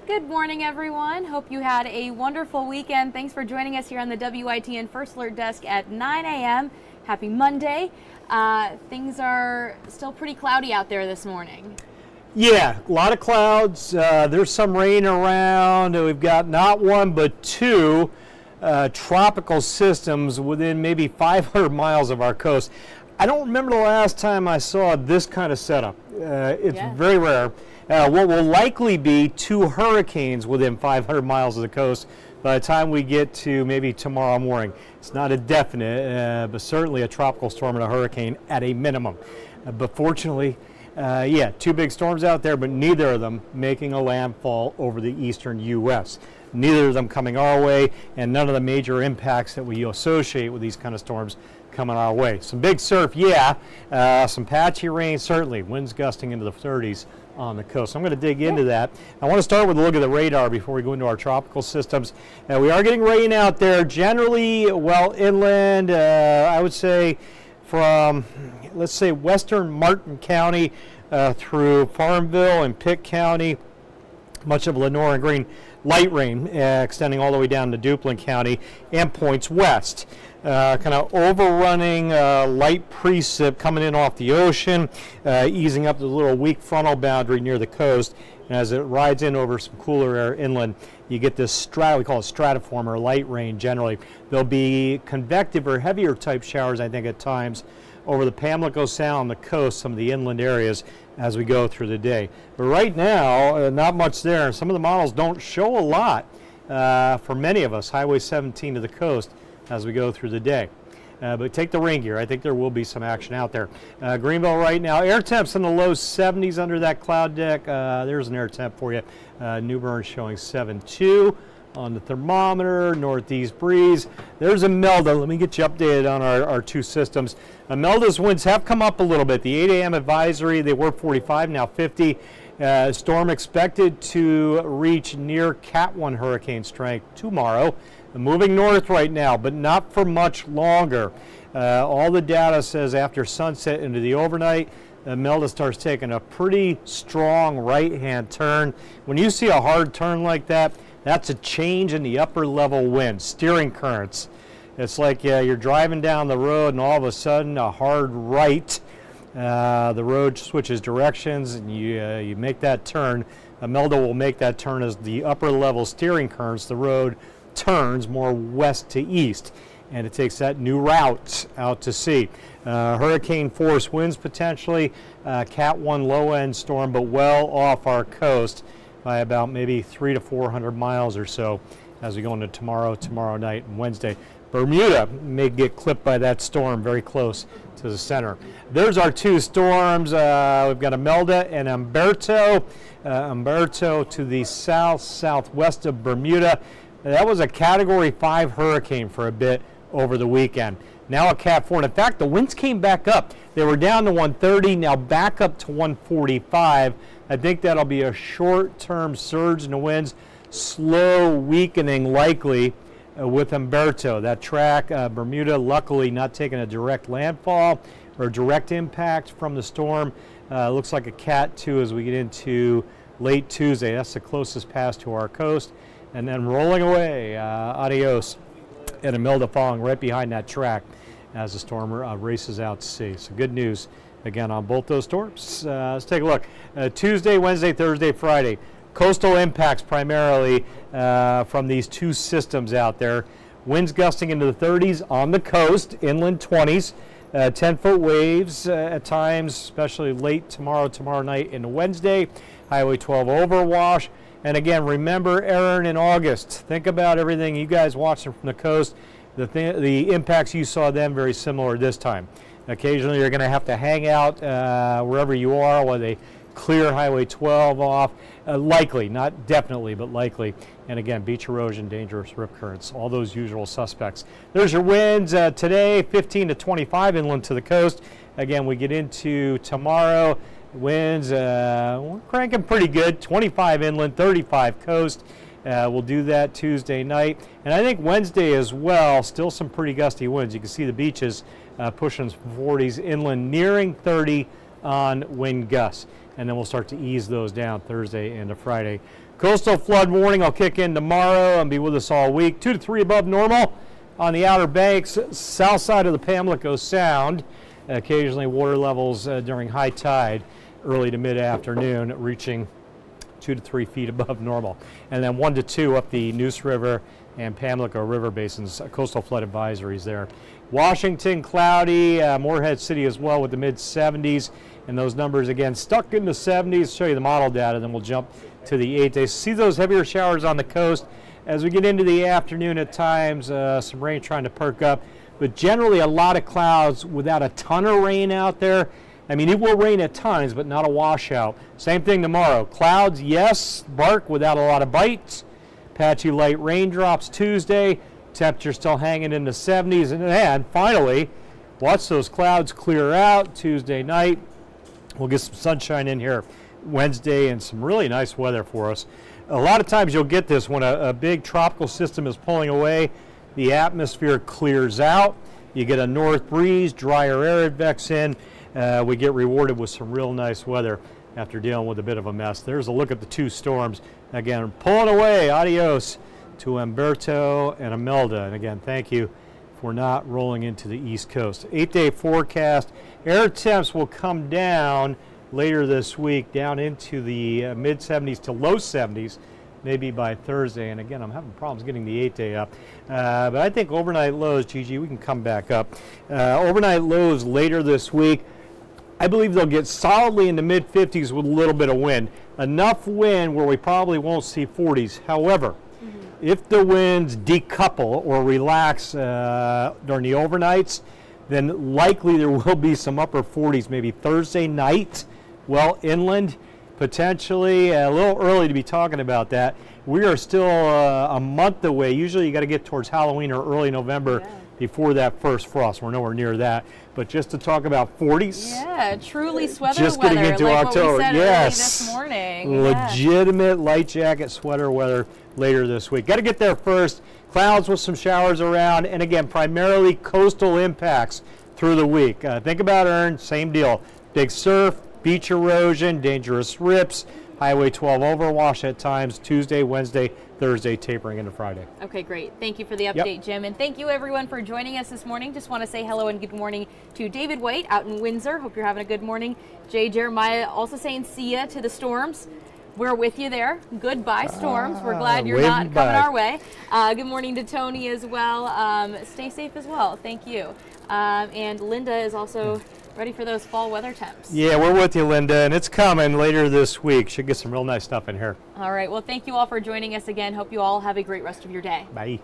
Good morning, everyone. Hope you had a wonderful weekend. Thanks for joining us here on the WITN First Alert Desk at 9 a.m. Happy Monday. Things are still pretty cloudy out there this morning. Yeah, a lot of clouds. There's some rain around. We've got not one but two tropical systems within maybe 500 miles of our coast. I don't remember the last time I saw this kind of setup. It's very rare. What will likely be two hurricanes within 500 miles of the coast by the time we get to maybe tomorrow morning. It's not a definite, but certainly a tropical storm and a hurricane at a minimum. But fortunately, two big storms out there, but neither of them making a landfall over the eastern U.S. Neither of them coming our way, and none of the major impacts that we associate with these kind of storms coming our way. Some big surf, some patchy rain, certainly. Winds gusting into the 30s on the coast. So I'm going to dig into that. I want to start with a look at the radar before we go into our tropical systems. We are getting rain out there, generally well inland, I would say from, let's say, western Martin County through Farmville and Pitt County, much of Lenore and Green. Light rain extending all the way down to Duplin County and points west. Kind of overrunning light precip coming in off the ocean, easing up the little weak frontal boundary near the coast. And as it rides in over some cooler air inland, you get this we call it stratiform or light rain generally. There'll be convective or heavier type showers, I think, at times over the Pamlico Sound on the coast, some of the inland areas as we go through the day. But right now, not much there. Some of the models don't show a lot for many of us, Highway 17 to the coast as we go through the day. But take the rain gear. I think there will be some action out there. Greenville right now, air temps in the low 70s under that cloud deck. There's an air temp for you. New Bern showing 7.2 on the thermometer, northeast breeze. There's a Melda. Let me get you updated on our two systems. Melda's winds have come up a little bit. The 8 a.m. advisory, they were 45, now 50. Storm expected to reach near Cat 1 hurricane strength tomorrow. Moving north right now, but not for much longer. All the data says after sunset into the overnight, Melda starts taking a pretty strong right-hand turn. When you see a hard turn like that, that's a change in the upper level wind, steering currents. It's like you're driving down the road and all of a sudden a hard right, the road switches directions and you make that turn. Melda will make that turn as the upper level steering currents, the road turns more west to east, and it takes that new route out to sea. Hurricane force winds potentially, Cat 1 low end storm, but well off our coast by about maybe 300 to 400 miles or so as we go into tomorrow night and Wednesday. Bermuda may get clipped by that storm very close to the center. There's our two storms. We've got Imelda and Umberto. Umberto to the southwest of Bermuda. That was a Category 5 hurricane for a bit over the weekend. Now a Cat 4. And in fact, the winds came back up. They were down to 130, now back up to 145. I think that'll be a short-term surge in the winds, slow weakening likely with Umberto. That track, Bermuda, luckily not taking a direct landfall or direct impact from the storm. Looks like a Cat 2 as we get into late Tuesday. That's the closest pass to our coast. And then rolling away, adios, and Imelda falling right behind that track as the storm races out to sea. So good news, again, on both those storms. Let's take a look. Tuesday, Wednesday, Thursday, Friday. Coastal impacts primarily from these two systems out there. Winds gusting into the 30s on the coast, inland 20s. 10-foot waves at times, especially late tomorrow night into Wednesday. Highway 12 overwash. And again, remember Aaron in August. Think about everything you guys watching from the coast. The impacts you saw then very similar this time. Occasionally you're going to have to hang out wherever you are while they clear Highway 12 off. Likely, not definitely, but likely. And again, beach erosion, dangerous rip currents, all those usual suspects. There's your winds today, 15 to 25 inland to the coast. Again, we get into tomorrow. Winds, we're cranking pretty good, 25 inland, 35 coast. We'll do that Tuesday night. And I think Wednesday as well, still some pretty gusty winds. You can see the beaches pushing 40s inland, nearing 30 on wind gusts. and then we'll start to ease those down Thursday into Friday. Coastal flood warning will kick in tomorrow and be with us all week. 2 to 3 above normal on the Outer Banks, south side of the Pamlico Sound. Occasionally water levels during high tide, early to mid-afternoon, reaching 2 to 3 feet above normal. And then 1 to 2 up the Neuse River and Pamlico River basins, coastal flood advisories there. Washington, cloudy, Morehead City as well with the mid-70s. And those numbers, again, stuck in the 70s. Show you the model data, then we'll jump to the 8 days. See those heavier showers on the coast. As we get into the afternoon at times, some rain trying to perk up. But generally a lot of clouds without a ton of rain out there. I mean, it will rain at times, but not a washout. Same thing tomorrow. Clouds, yes, bark without a lot of bites. Patchy light raindrops Tuesday. Temperature still hanging in the 70s. And then finally, watch those clouds clear out Tuesday night. We'll get some sunshine in here Wednesday and some really nice weather for us. A lot of times you'll get this when a big tropical system is pulling away. The atmosphere clears out. You get a north breeze, drier air advects in. We get rewarded with some real nice weather after dealing with a bit of a mess. There's a look at the 2 storms. Again, pulling away. Adios to Umberto and Imelda. And again, thank you for not rolling into the East Coast. 8-day forecast. Air temps will come down later this week, down into the mid-70s to low 70s, maybe by Thursday. And again, I'm having problems getting the 8-day up. But I think overnight lows, Gigi, we can come back up. Overnight lows later this week, I believe they'll get solidly in the mid-50s with a little bit of wind. Enough wind where we probably won't see 40s. However, if the winds decouple or relax during the overnights, then likely there will be some upper 40s maybe Thursday night, well inland, potentially. A little early to be talking about that. We are still a month away. Usually you got to get towards Halloween or early November before that first frost. We're nowhere near that. But just to talk about 40s. Yeah, truly sweater just weather, getting into like October. what we said Yes. early this morning. Legitimate light jacket sweater weather later this week. Got to get there first. Clouds with some showers around, and again, primarily coastal impacts through the week. Think about Earn, same deal. Big surf, beach erosion, dangerous rips, Highway 12 overwash at times, Tuesday, Wednesday, Thursday, tapering into Friday. Okay, great. Thank you for the update, Jim. And thank you, everyone, for joining us this morning. Just want to say hello and good morning to David White out in Windsor. Hope you're having a good morning. Jay Jeremiah also saying see ya to the storms. We're with you there. Goodbye, storms. We're glad you're not coming our way. Good morning to Tony as well. Stay safe as well. Thank you. And Linda is also ready for those fall weather temps. Yeah, we're with you, Linda, and it's coming later this week. Should get some real nice stuff in here. All right. Well, thank you all for joining us again. Hope you all have a great rest of your day. Bye.